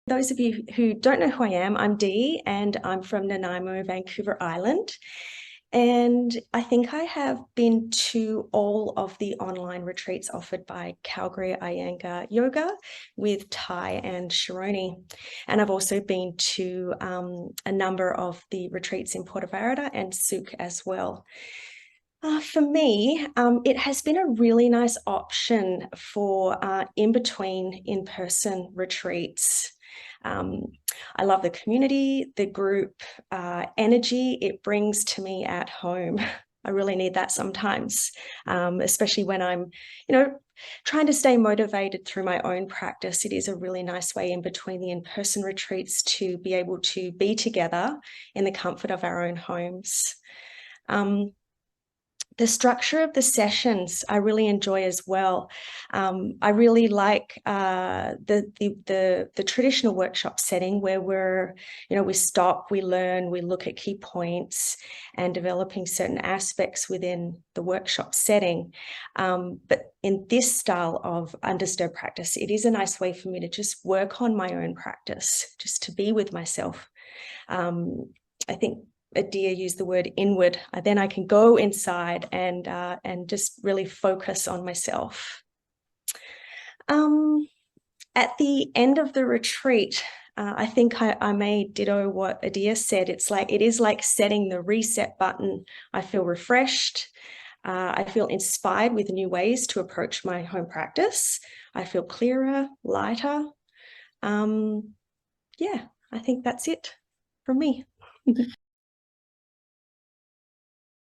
Those of you who don't know who I am, I'm Dee, and I'm from Nanaimo, Vancouver Island. And I think I have been to all of the online retreats offered by Calgary Iyengar Yoga with Thai and Shironi. And I've also been to a number of the retreats in Puerto Vallarta and Souk as well. For me, it has been a really nice option for in-between in-person retreats. I love the community, the group energy it brings to me at home. I really need that sometimes, especially when I'm, trying to stay motivated through my own practice. It is a really nice way in between the in-person retreats to be able to be together in the comfort of our own homes. The structure of the sessions I really enjoy as well. I really like the traditional workshop setting where we stop, we learn, we look at key points and developing certain aspects within the workshop setting. But in this style of undisturbed practice, it is a nice way for me to just work on my own practice, just to be with myself. I think Adia used the word inward. Then I can go inside and just really focus on myself. At the end of the retreat, I think I may ditto what Adia said. It is like setting the reset button. I feel refreshed. I feel inspired with new ways to approach my home practice. I feel clearer, lighter. Yeah, I think that's it from me.